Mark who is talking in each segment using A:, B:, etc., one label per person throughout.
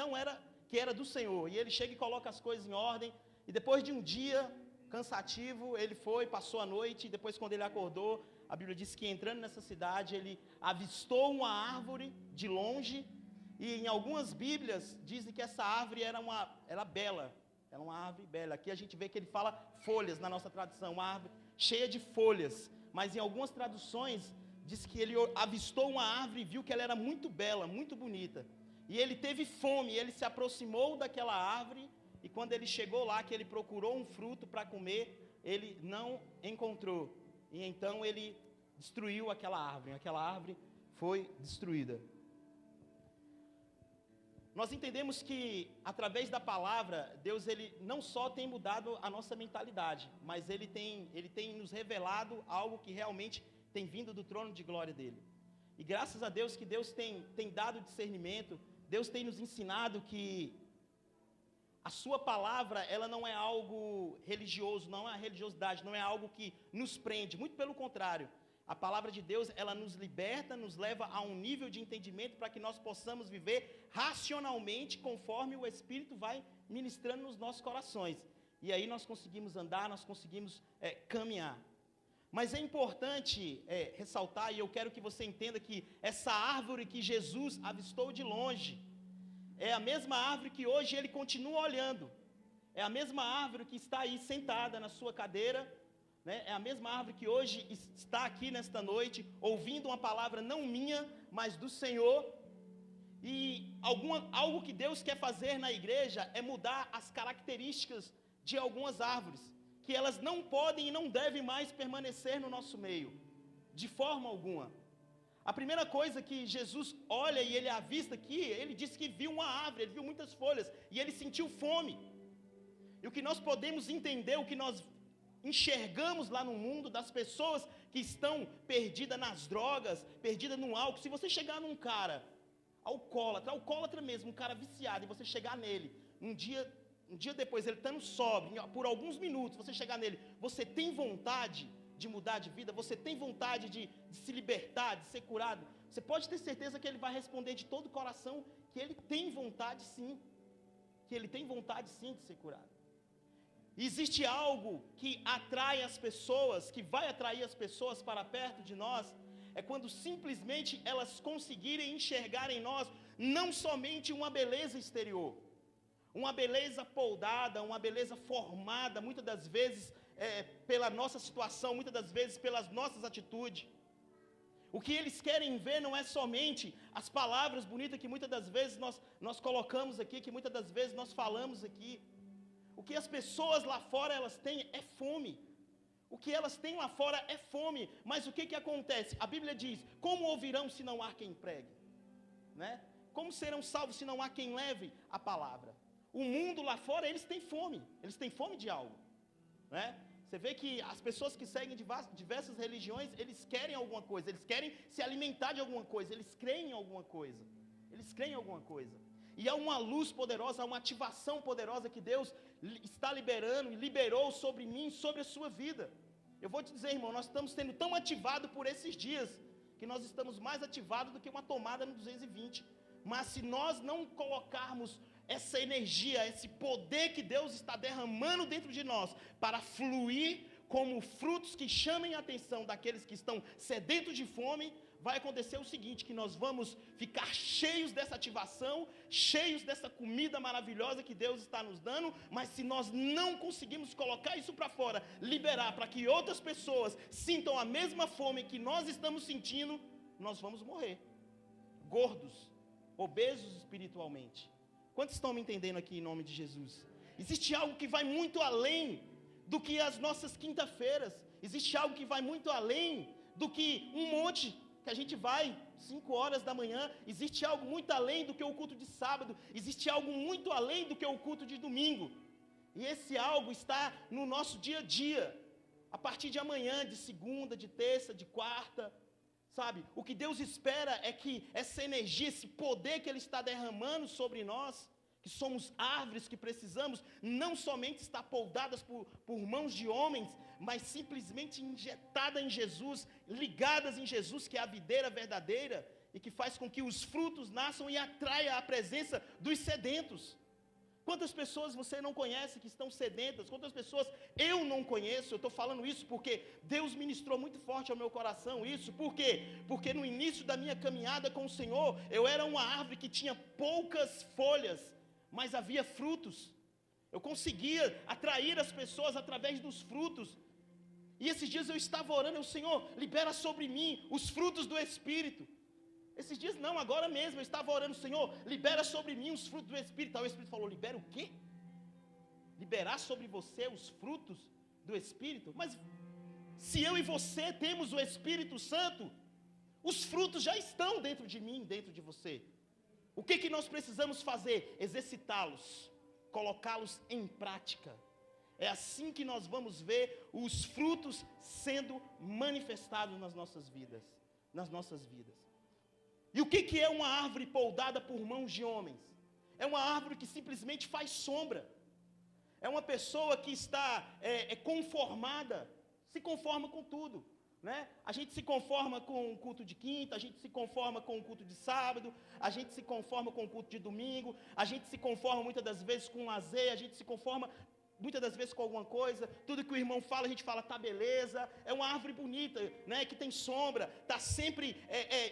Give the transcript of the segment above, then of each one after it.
A: não era, que era do Senhor. E ele chega e coloca as coisas em ordem. E depois de um dia cansativo, ele foi, passou a noite. E depois, quando ele acordou, a Bíblia diz que entrando nessa cidade, ele avistou uma árvore de longe. E em algumas Bíblias dizem que essa árvore era bela. Era uma árvore bela. Aqui a gente vê que ele fala folhas na nossa tradução, uma árvore cheia de folhas. Mas em algumas traduções diz que ele avistou uma árvore e viu que ela era muito bela, muito bonita. E ele teve fome, e ele se aproximou daquela árvore. E quando ele chegou lá, que ele procurou um fruto para comer, ele não encontrou. E então ele destruiu aquela árvore foi destruída. Nós entendemos que, através da palavra, Deus ele não só tem mudado a nossa mentalidade, mas Ele tem nos revelado algo que realmente tem vindo do trono de glória dEle. E graças a Deus que Deus tem dado discernimento, Deus tem nos ensinado que a sua palavra, ela não é algo religioso, não é uma religiosidade, não é algo que nos prende, muito pelo contrário. A palavra de Deus, ela nos liberta, nos leva a um nível de entendimento para que nós possamos viver racionalmente conforme o Espírito vai ministrando nos nossos corações. E aí nós conseguimos andar, nós conseguimos caminhar. Mas é importante ressaltar, e eu quero que você entenda que essa árvore que Jesus avistou de longe, é a mesma árvore que hoje ele continua olhando. É a mesma árvore que está aí sentada na sua cadeira, né? É a mesma árvore que hoje está aqui nesta noite, ouvindo uma palavra não minha, mas do Senhor. E algo que Deus quer fazer na igreja é mudar as características de algumas árvores, que elas não podem e não devem mais permanecer no nosso meio, de forma alguma. A primeira coisa que Jesus olha e ele avista aqui, ele disse que viu uma árvore, ele viu muitas folhas, e ele sentiu fome. E o que nós podemos entender, o que nós enxergamos lá no mundo das pessoas que estão perdidas nas drogas, perdidas no álcool. Se você chegar num cara alcoólatra mesmo, um cara viciado, e você chegar nele, um dia depois, ele estando sóbrio, por alguns minutos, você chegar nele, você tem vontade de mudar de vida? Você tem vontade de se libertar, de ser curado? Você pode ter certeza que ele vai responder de todo o coração que ele tem vontade sim, que ele tem vontade sim de ser curado. Existe algo que atrai as pessoas, que vai atrair as pessoas para perto de nós, é quando simplesmente elas conseguirem enxergar em nós não somente uma beleza exterior, uma beleza poldada, uma beleza formada, muitas das vezes pela nossa situação, muitas das vezes pelas nossas atitudes. O que eles querem ver não é somente as palavras bonitas que muitas das vezes nós colocamos aqui, que muitas das vezes nós falamos aqui. O que as pessoas lá fora elas têm é fome. O que elas têm lá fora é fome. Mas o que acontece? A Bíblia diz: como ouvirão se não há quem pregue? Né? Como serão salvos se não há quem leve a palavra? O mundo lá fora, eles têm fome de algo, né? Você vê que as pessoas que seguem diversas religiões, eles querem alguma coisa, eles querem se alimentar de alguma coisa, eles creem em alguma coisa, e há uma luz poderosa, há uma ativação poderosa que Deus está liberando e liberou sobre mim, sobre a sua vida. Eu vou te dizer, irmão, nós estamos sendo tão ativados por esses dias, que nós estamos mais ativados do que uma tomada no 220, mas se nós não colocarmos essa energia, esse poder que Deus está derramando dentro de nós, para fluir como frutos que chamem a atenção daqueles que estão sedentos de fome, vai acontecer o seguinte, que nós vamos ficar cheios dessa ativação, cheios dessa comida maravilhosa que Deus está nos dando, mas se nós não conseguimos colocar isso para fora, liberar para que outras pessoas sintam a mesma fome que nós estamos sentindo, nós vamos morrer, gordos, obesos espiritualmente. Quantos estão me entendendo aqui em nome de Jesus? Existe algo que vai muito além do que as nossas quinta-feiras. Existe algo que vai muito além do que um monte que a gente vai 5 horas da manhã. Existe algo muito além do que o culto de sábado. Existe algo muito além do que o culto de domingo. E esse algo está no nosso dia a dia. A partir de amanhã, de segunda, de terça, de quarta. Sabe, o que Deus espera é que essa energia, esse poder que Ele está derramando sobre nós, que somos árvores que precisamos, não somente estar poldadas por mãos de homens, mas simplesmente injetada em Jesus, ligadas em Jesus, que é a videira verdadeira, e que faz com que os frutos nasçam e atraia a presença dos sedentos. Quantas pessoas você não conhece que estão sedentas? Quantas pessoas eu não conheço? Eu estou falando isso porque Deus ministrou muito forte ao meu coração isso. Por quê? Porque no início da minha caminhada com o Senhor, eu era uma árvore que tinha poucas folhas, mas havia frutos. Eu conseguia atrair as pessoas através dos frutos. E esses dias eu estava orando, o Senhor, libera sobre mim os frutos do Espírito. Esses dias não, agora mesmo, eu estava orando, Senhor, libera sobre mim os frutos do Espírito. Aí o Espírito falou, libera o quê? Liberar sobre você os frutos do Espírito? Mas se eu e você temos o Espírito Santo, os frutos já estão dentro de mim, dentro de você. O que nós precisamos fazer? Exercitá-los, colocá-los em prática. É assim que nós vamos ver os frutos sendo manifestados nas nossas vidas. E o que é uma árvore poldada por mãos de homens? É uma árvore que simplesmente faz sombra. É uma pessoa que está conformada, se conforma com tudo, né? A gente se conforma com o culto de quinta, a gente se conforma com o culto de sábado, a gente se conforma com o culto de domingo, a gente se conforma muitas das vezes com lazer, a gente se conforma muitas das vezes com alguma coisa, tudo que o irmão fala, a gente fala, tá beleza, é uma árvore bonita, né, que tem sombra, está sempre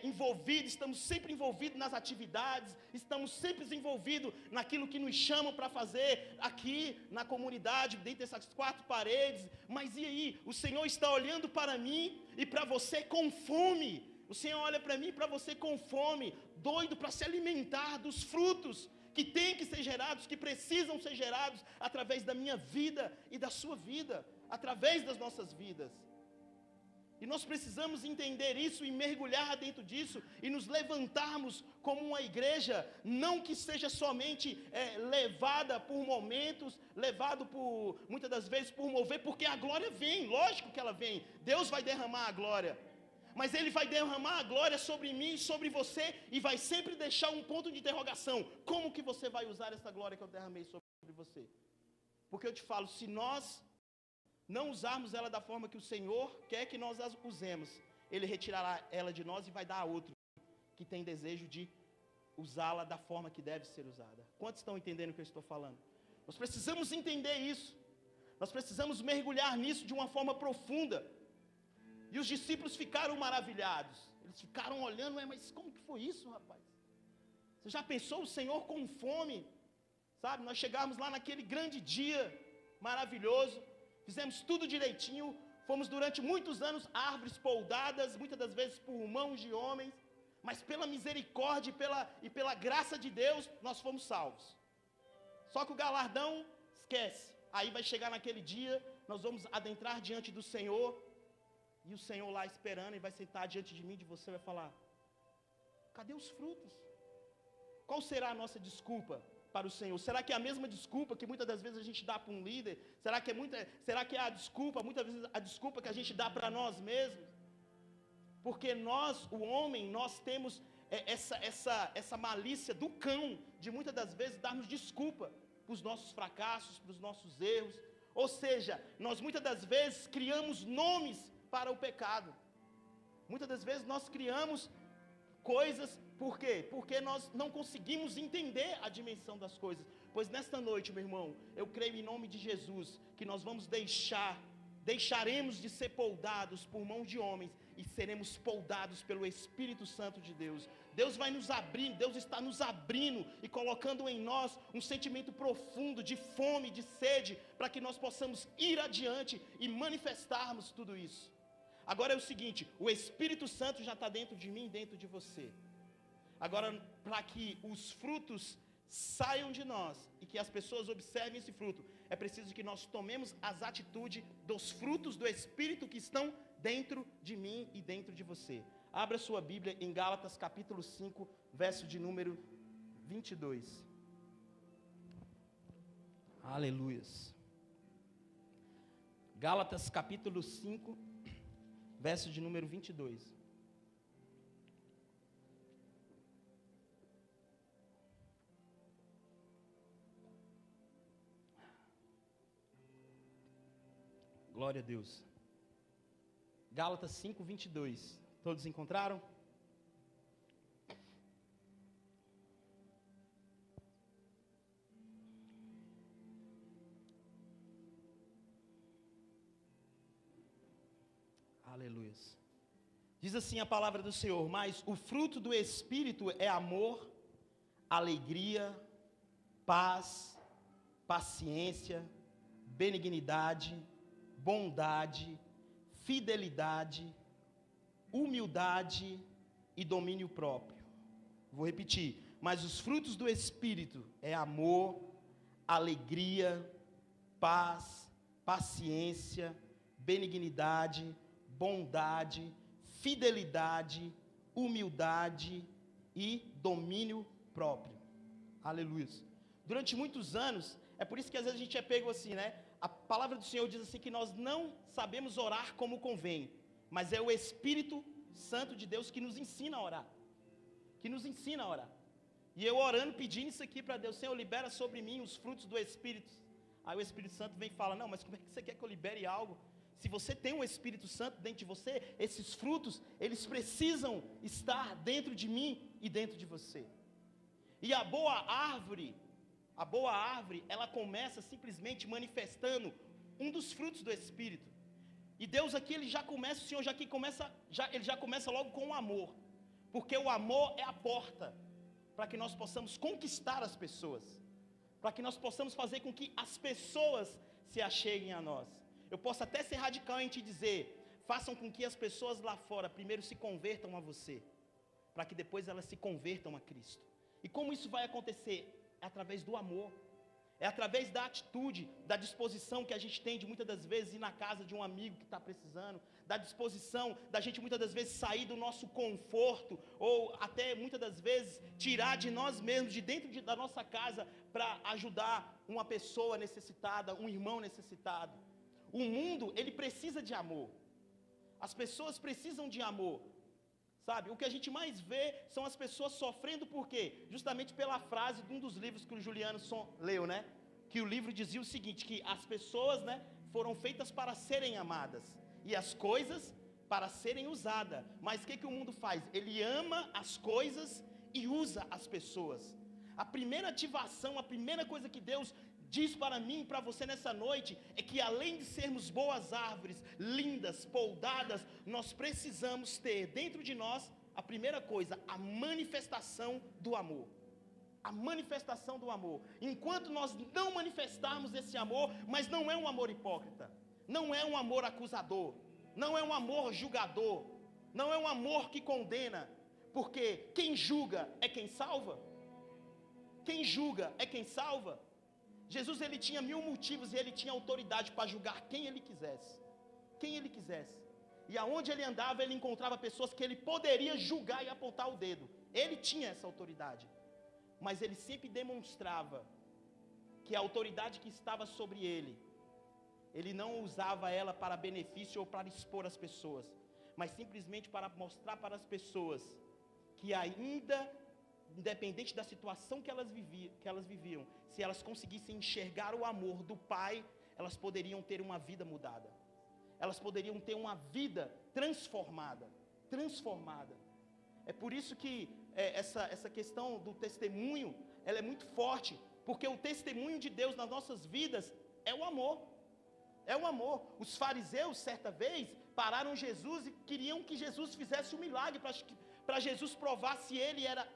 A: envolvido, estamos sempre envolvidos nas atividades, estamos sempre envolvidos naquilo que nos chamam para fazer aqui na comunidade, dentro dessas 4 paredes, mas e aí, o Senhor está olhando para mim e para você com fome, o Senhor olha para mim e para você com fome, doido para se alimentar dos frutos, que tem que ser gerados, que precisam ser gerados através da minha vida e da sua vida, através das nossas vidas. E nós precisamos entender isso e mergulhar dentro disso e nos levantarmos como uma igreja, não que seja somente levada por momentos, levado por, muitas das vezes, por mover, porque a glória vem, lógico que ela vem, Deus vai derramar a glória. Mas Ele vai derramar a glória sobre mim e sobre você, e vai sempre deixar um ponto de interrogação. Como que você vai usar essa glória que eu derramei sobre você? Porque eu te falo, se nós não usarmos ela da forma que o Senhor quer que nós a usemos, Ele retirará ela de nós e vai dar a outro que tem desejo de usá-la da forma que deve ser usada. Quantos estão entendendo o que eu estou falando? Nós precisamos entender isso. Nós precisamos mergulhar nisso de uma forma profunda. E os discípulos ficaram maravilhados. Eles ficaram olhando, mas como que foi isso, rapaz? Você já pensou o Senhor com fome? Sabe, nós chegamos lá naquele grande dia maravilhoso, fizemos tudo direitinho, fomos durante muitos anos árvores poldadas, muitas das vezes por mãos de homens, mas pela misericórdia e pela graça de Deus, nós fomos salvos. Só que o galardão, esquece. Aí vai chegar naquele dia, nós vamos adentrar diante do Senhor, e o Senhor lá esperando, e vai sentar diante de mim e de você, vai falar, cadê os frutos? Qual será a nossa desculpa para o Senhor? Será que é a mesma desculpa que muitas das vezes a gente dá para um líder? Será que é a desculpa, muitas vezes a desculpa que a gente dá para nós mesmos? Porque nós, o homem, nós temos essa malícia do cão, de muitas das vezes darmos desculpa para os nossos fracassos, para os nossos erros. Ou seja, nós muitas das vezes criamos nomes para o pecado. Muitas das vezes nós criamos coisas, por quê? Porque nós não conseguimos entender a dimensão das coisas. Pois nesta noite, meu irmão, eu creio em nome de Jesus, que nós vamos deixaremos de ser poldados por mão de homens, e seremos poldados pelo Espírito Santo de Deus. Deus vai nos abrir, Deus está nos abrindo, e colocando em nós um sentimento profundo, de fome, de sede, para que nós possamos ir adiante, e manifestarmos tudo isso. Agora é o seguinte, o Espírito Santo já está dentro de mim, dentro de você. Agora, para que os frutos saiam de nós e que as pessoas observem esse fruto, é preciso que nós tomemos as atitudes dos frutos do Espírito que estão dentro de mim e dentro de você. Abra sua Bíblia em Gálatas capítulo 5, verso de número 22. Aleluias. Gálatas capítulo 5, verso de número 22. Glória a Deus. Gálatas 5, 22. Todos encontraram? Aleluia. Diz assim a palavra do Senhor: mas o fruto do Espírito é amor, alegria, paz, paciência, benignidade, bondade, fidelidade, humildade e domínio próprio. Vou repetir: mas os frutos do Espírito é amor, alegria, paz, paciência, benignidade, bondade, fidelidade, humildade e domínio próprio. Aleluia. Durante muitos anos, é por isso que às vezes a gente é pego assim, né? A palavra do Senhor diz assim que nós não sabemos orar como convém, mas é o Espírito Santo de Deus que nos ensina a orar. Que nos ensina a orar. E eu orando, pedindo isso aqui para Deus: Senhor, libera sobre mim os frutos do Espírito. Aí o Espírito Santo vem e fala: não, mas como é que você quer que eu libere algo? Se você tem o Espírito Santo dentro de você, esses frutos, eles precisam estar dentro de mim e dentro de você. E a boa árvore, ela começa simplesmente manifestando um dos frutos do Espírito. E Deus aqui, ele já começa, o Senhor ele já começa logo com o amor. Porque o amor é a porta para que nós possamos conquistar as pessoas, para que nós possamos fazer com que as pessoas se acheguem a nós. Eu posso até ser radical em te dizer: façam com que as pessoas lá fora primeiro se convertam a você, para que depois elas se convertam a Cristo. E como isso vai acontecer? É através do amor, é através da atitude, da disposição que a gente tem de muitas das vezes ir na casa de um amigo que está precisando, da disposição da gente muitas das vezes sair do nosso conforto, ou até muitas das vezes tirar de nós mesmos, de dentro da nossa casa, para ajudar uma pessoa necessitada, um irmão necessitado. O mundo, ele precisa de amor, as pessoas precisam de amor, sabe? O que a gente mais vê são as pessoas sofrendo, por quê? Justamente pela frase de um dos livros que o Juliano leu, né? Que o livro dizia o seguinte, que as pessoas, né, foram feitas para serem amadas, e as coisas para serem usadas. Mas o que o mundo faz? Ele ama as coisas e usa as pessoas. A primeira ativação, a primeira coisa que Deus diz para mim e para você nessa noite é que, além de sermos boas árvores, lindas, poldadas, nós precisamos ter dentro de nós, a primeira coisa, a manifestação do amor. A manifestação do amor. Enquanto nós não manifestarmos esse amor, mas não é um amor hipócrita, não é um amor acusador, não é um amor julgador, não é um amor que condena, porque quem julga é quem salva. Quem julga é quem salva. Jesus, ele tinha 1000 motivos e ele tinha autoridade para julgar quem ele quisesse. Quem ele quisesse. E aonde ele andava, ele encontrava pessoas que ele poderia julgar e apontar o dedo. Ele tinha essa autoridade. Mas ele sempre demonstrava que a autoridade que estava sobre ele não usava ela para benefício ou para expor as pessoas, mas simplesmente para mostrar para as pessoas que ainda, independente da situação que elas viviam, se elas conseguissem enxergar o amor do Pai, elas poderiam ter uma vida mudada. Elas poderiam ter uma vida transformada. É por isso que essa questão do testemunho, ela é muito forte, porque o testemunho de Deus nas nossas vidas é o amor. É o amor. Os fariseus, certa vez, pararam Jesus e queriam que Jesus fizesse um milagre para Jesus provar se ele era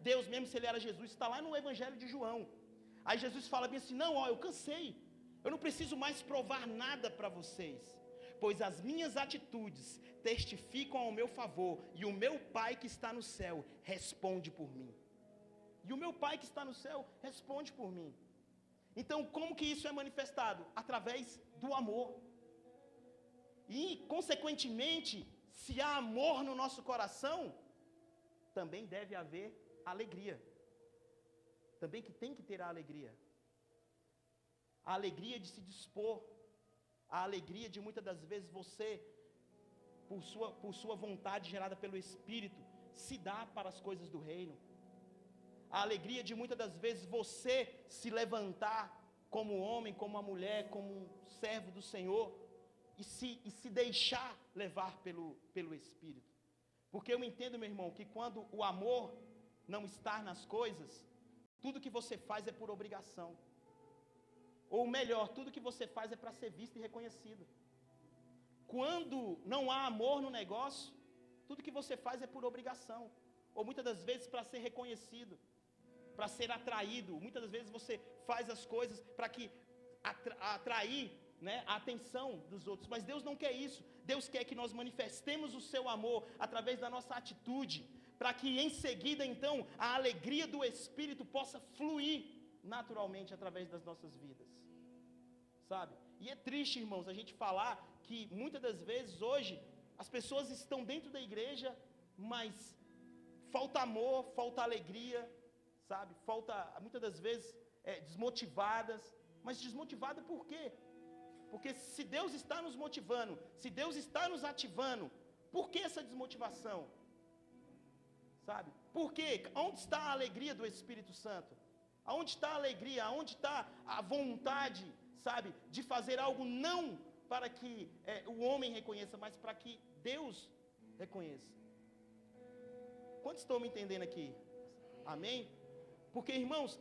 A: Deus mesmo, se ele era Jesus. Está lá no Evangelho de João. Aí Jesus fala bem assim: não, eu cansei, eu não preciso mais provar nada para vocês, pois as minhas atitudes testificam ao meu favor, e o meu Pai que está no céu responde por mim. E o meu Pai que está no céu responde por mim. Então, como que isso é manifestado? Através do amor. E, consequentemente, se há amor no nosso coração, também deve haver alegria. Também que tem que ter a alegria. A alegria de se dispor. A alegria de muitas das vezes você, por sua vontade gerada pelo Espírito, se dá para as coisas do reino. A alegria de muitas das vezes você se levantar como homem, como uma mulher, como um servo do Senhor, e se deixar levar pelo Espírito. Porque eu entendo, meu irmão, que quando o amor não está nas coisas, tudo que você faz é por obrigação. Ou melhor, tudo que você faz é para ser visto e reconhecido. quando não há amor no negócio, tudo que você faz é por obrigação, ou muitas das vezes para ser reconhecido, para ser atraído. Muitas das vezes você faz as coisas para que atrair, né, a atenção dos outros, mas Deus não quer isso. Deus quer que nós manifestemos o seu amor através da nossa atitude, para que em seguida então a alegria do Espírito possa fluir naturalmente através das nossas vidas, sabe? E é triste, irmãos, a gente falar que muitas das vezes hoje as pessoas estão dentro da igreja, mas falta amor, falta alegria, sabe? Falta, muitas das vezes, desmotivadas. Mas desmotivada por quê? Porque se Deus está nos motivando, se Deus está nos ativando, por que essa desmotivação? Sabe? Por quê? Onde está a alegria do Espírito Santo? Aonde está a alegria? Aonde está a vontade, sabe, de fazer algo não para que o homem reconheça, mas para que Deus reconheça? Quantos estão me entendendo aqui? Amém? Porque, irmãos,